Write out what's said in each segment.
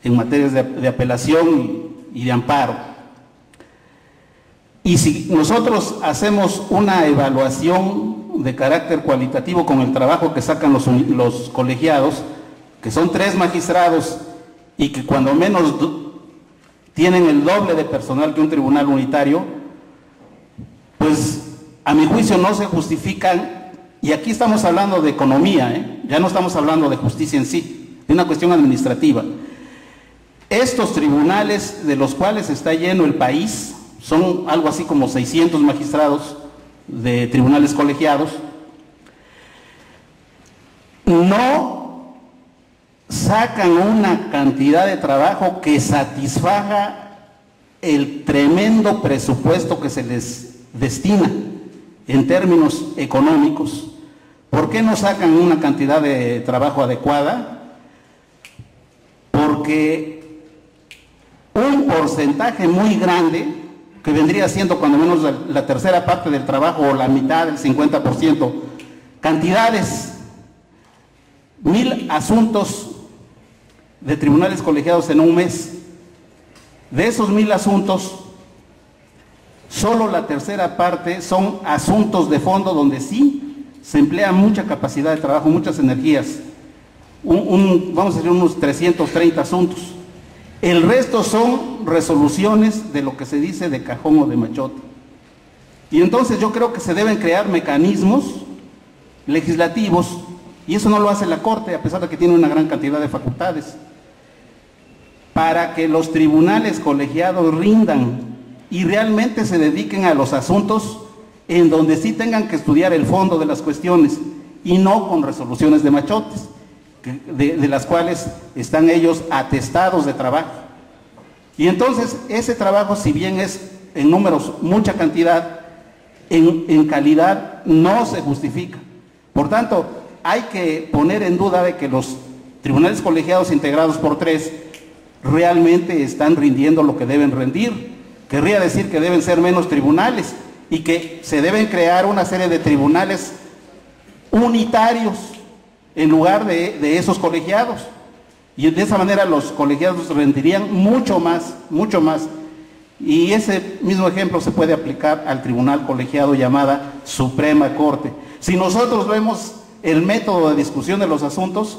en materias de apelación y de amparo. Y si nosotros hacemos una evaluación de carácter cualitativo con el trabajo que sacan los colegiados, que son 3 magistrados y que cuando menos tienen el doble de personal que un tribunal unitario, pues a mi juicio no se justifican, y aquí estamos hablando de economía, ya no estamos hablando de justicia en sí, de una cuestión administrativa. Estos tribunales de los cuales está lleno el país, son algo así como 600 magistrados de tribunales colegiados, no sacan una cantidad de trabajo que satisfaga el tremendo presupuesto que se les destina en términos económicos. ¿Por qué no sacan una cantidad de trabajo adecuada? Porque un porcentaje muy grande, que vendría siendo cuando menos la tercera parte del trabajo o la mitad, el 50%, cantidades, 1000 asuntos de tribunales colegiados en un mes. De esos 1000 asuntos, solo la tercera parte son asuntos de fondo donde sí se emplea mucha capacidad de trabajo, muchas energías. Vamos a decir unos 330 asuntos. El resto son resoluciones de lo que se dice de cajón o de machote. Y entonces yo creo que se deben crear mecanismos legislativos, y eso no lo hace la Corte, a pesar de que tiene una gran cantidad de facultades, para que los tribunales colegiados rindan y realmente se dediquen a los asuntos en donde sí tengan que estudiar el fondo de las cuestiones, y no con resoluciones de machotes, de las cuales están ellos atestados de trabajo. Y entonces ese trabajo, si bien es en números mucha cantidad, en calidad no se justifica. Por tanto, hay que poner en duda de que los tribunales colegiados integrados por 3 realmente están rindiendo lo que deben rendir. Querría decir que deben ser menos tribunales y que se deben crear una serie de tribunales unitarios en lugar de esos colegiados, y de esa manera los colegiados rendirían mucho más, y ese mismo ejemplo se puede aplicar al tribunal colegiado llamada Suprema Corte. Si nosotros vemos el método de discusión de los asuntos,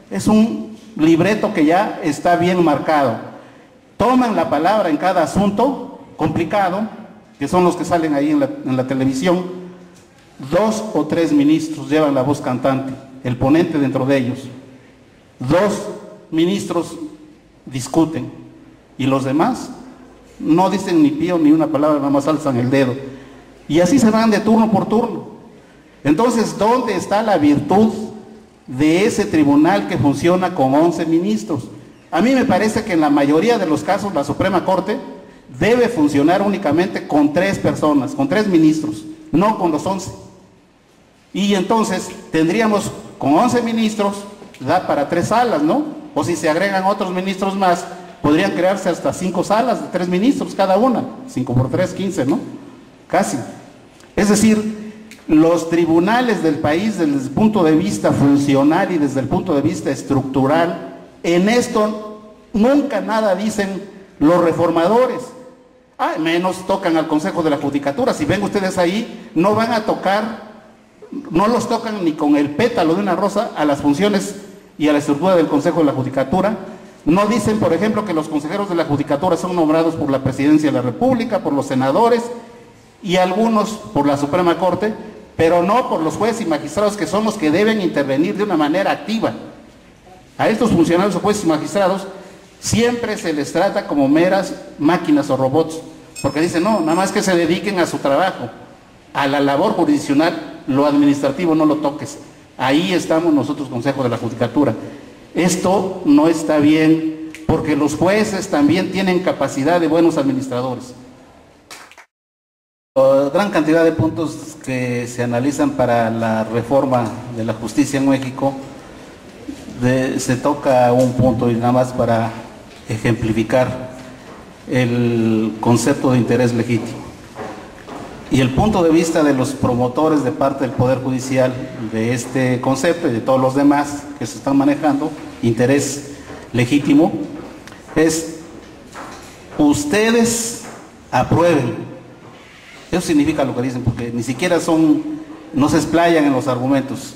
es un libreto que ya está bien marcado. Toman la palabra en cada asunto complicado, que son los que salen ahí en la televisión, 2 o 3 ministros llevan la voz cantante, el ponente dentro de ellos, 2 ministros discuten, y los demás no dicen ni pío ni una palabra, nada más alzan el dedo, y así se van de turno por turno. Entonces, ¿dónde está la virtud de ese tribunal que funciona con 11 ministros? A mí me parece que en la mayoría de los casos la Suprema Corte debe funcionar únicamente con 3 personas, con 3 ministros, no con los 11. Y entonces tendríamos con 11 ministros, da para 3 salas, ¿no? O si se agregan otros ministros más, podrían crearse hasta 5 salas de 3 ministros cada una, 5 por 3, 15, ¿no? Casi. Es decir, los tribunales del país, desde el punto de vista funcional y desde el punto de vista estructural, en esto nunca nada dicen los reformadores. Menos tocan al Consejo de la Judicatura. Si ven ustedes ahí, no van a tocar, no los tocan ni con el pétalo de una rosa a las funciones y a la estructura del Consejo de la Judicatura. No dicen, por ejemplo, que los consejeros de la Judicatura son nombrados por la Presidencia de la República, por los senadores y algunos por la Suprema Corte, pero no por los jueces y magistrados, que son los que deben intervenir de una manera activa. A estos funcionarios o jueces y magistrados siempre se les trata como meras máquinas o robots, porque dicen, no, nada más que se dediquen a su trabajo, a la labor jurisdiccional, lo administrativo no lo toques. Ahí estamos nosotros, Consejo de la Judicatura. Esto no está bien, porque los jueces también tienen capacidad de buenos administradores. Gran cantidad de puntos que se analizan para la reforma de la justicia en México. Se toca un punto, y nada más para ejemplificar el concepto de interés legítimo y el punto de vista de los promotores de parte del Poder Judicial de este concepto y de todos los demás que se están manejando, interés legítimo. es: ustedes aprueben. Eso significa lo que dicen, porque ni siquiera no se explayan en los argumentos.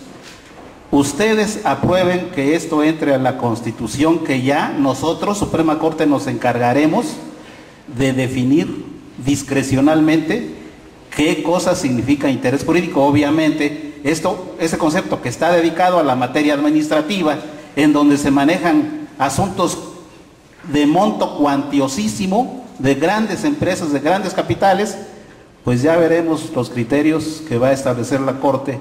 Ustedes aprueben que esto entre a la Constitución, que ya nosotros, Suprema Corte, nos encargaremos de definir discrecionalmente qué cosa significa interés jurídico. Obviamente, ese concepto que está dedicado a la materia administrativa, en donde se manejan asuntos de monto cuantiosísimo, de grandes empresas, de grandes capitales, pues ya veremos los criterios que va a establecer la Corte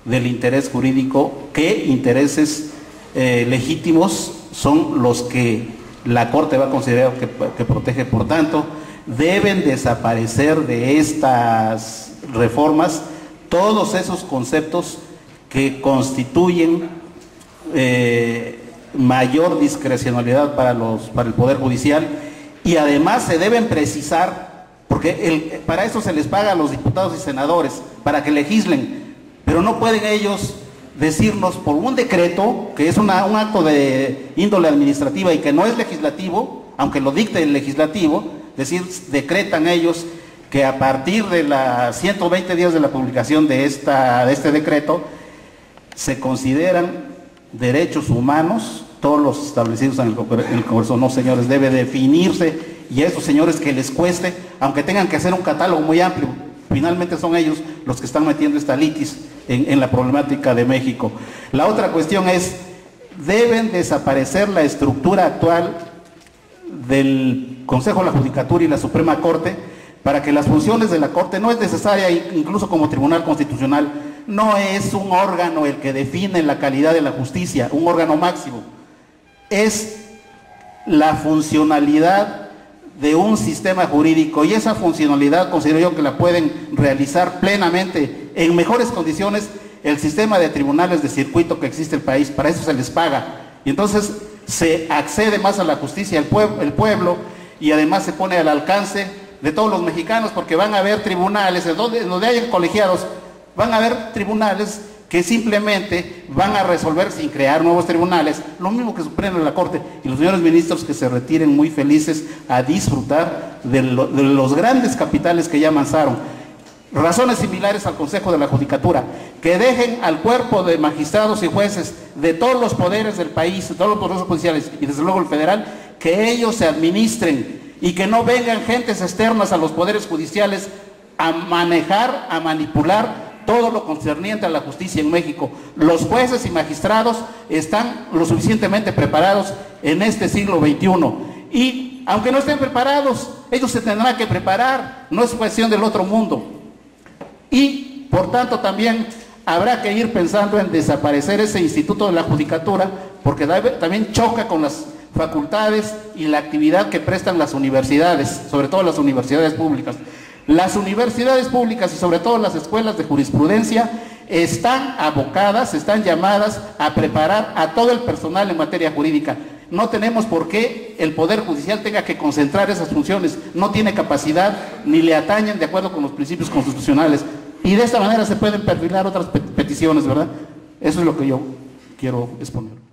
del interés jurídico, qué intereses legítimos son los que la Corte va a considerar que protege. Por tanto, deben desaparecer de estas reformas todos esos conceptos que constituyen mayor discrecionalidad para el Poder Judicial, y además se deben precisar, porque para eso se les paga a los diputados y senadores, para que legislen, pero no pueden ellos decirnos por un decreto, que es un acto de índole administrativa y que no es legislativo, aunque lo dicte el legislativo, decretan ellos que a partir de los 120 días de la publicación de este decreto, se consideran derechos humanos todos los establecidos en el Congreso. No, señores, debe definirse, y a esos señores que les cueste, aunque tengan que hacer un catálogo muy amplio, finalmente son ellos los que están metiendo esta litis en la problemática de México. La otra cuestión es: deben desaparecer la estructura actual del Consejo de la Judicatura y la Suprema Corte, para que las funciones de la Corte, no es necesaria, incluso como Tribunal Constitucional, no es un órgano el que define la calidad de la justicia, un órgano máximo, es la funcionalidad de un sistema jurídico, y esa funcionalidad considero yo que la pueden realizar plenamente, en mejores condiciones, el sistema de tribunales de circuito que existe en el país. Para eso se les paga, y entonces se accede más a la justicia el pueblo, y además se pone al alcance de todos los mexicanos, porque van a haber tribunales, donde hayan colegiados, van a haber tribunales que simplemente van a resolver sin crear nuevos tribunales, lo mismo que Suprema de la Corte, y los señores ministros que se retiren muy felices a disfrutar de los grandes capitales que ya avanzaron. Razones similares al Consejo de la Judicatura, que dejen al cuerpo de magistrados y jueces de todos los poderes del país, de todos los poderes judiciales y desde luego el federal, que ellos se administren, y que no vengan gentes externas a los poderes judiciales a manejar, a manipular todo lo concerniente a la justicia en México. Los jueces y magistrados están lo suficientemente preparados en este siglo XXI, y aunque no estén preparados, ellos se tendrán que preparar, no es cuestión del otro mundo. Y por tanto también habrá que ir pensando en desaparecer ese Instituto de la Judicatura, porque también choca con las facultades y la actividad que prestan las universidades, sobre todo las universidades públicas. Las universidades públicas y sobre todo las escuelas de jurisprudencia están abocadas, están llamadas a preparar a todo el personal en materia jurídica. No tenemos por qué el Poder Judicial tenga que concentrar esas funciones, no tiene capacidad ni le atañen de acuerdo con los principios constitucionales, y de esta manera se pueden perfilar otras peticiones, ¿verdad? Eso es lo que yo quiero exponer.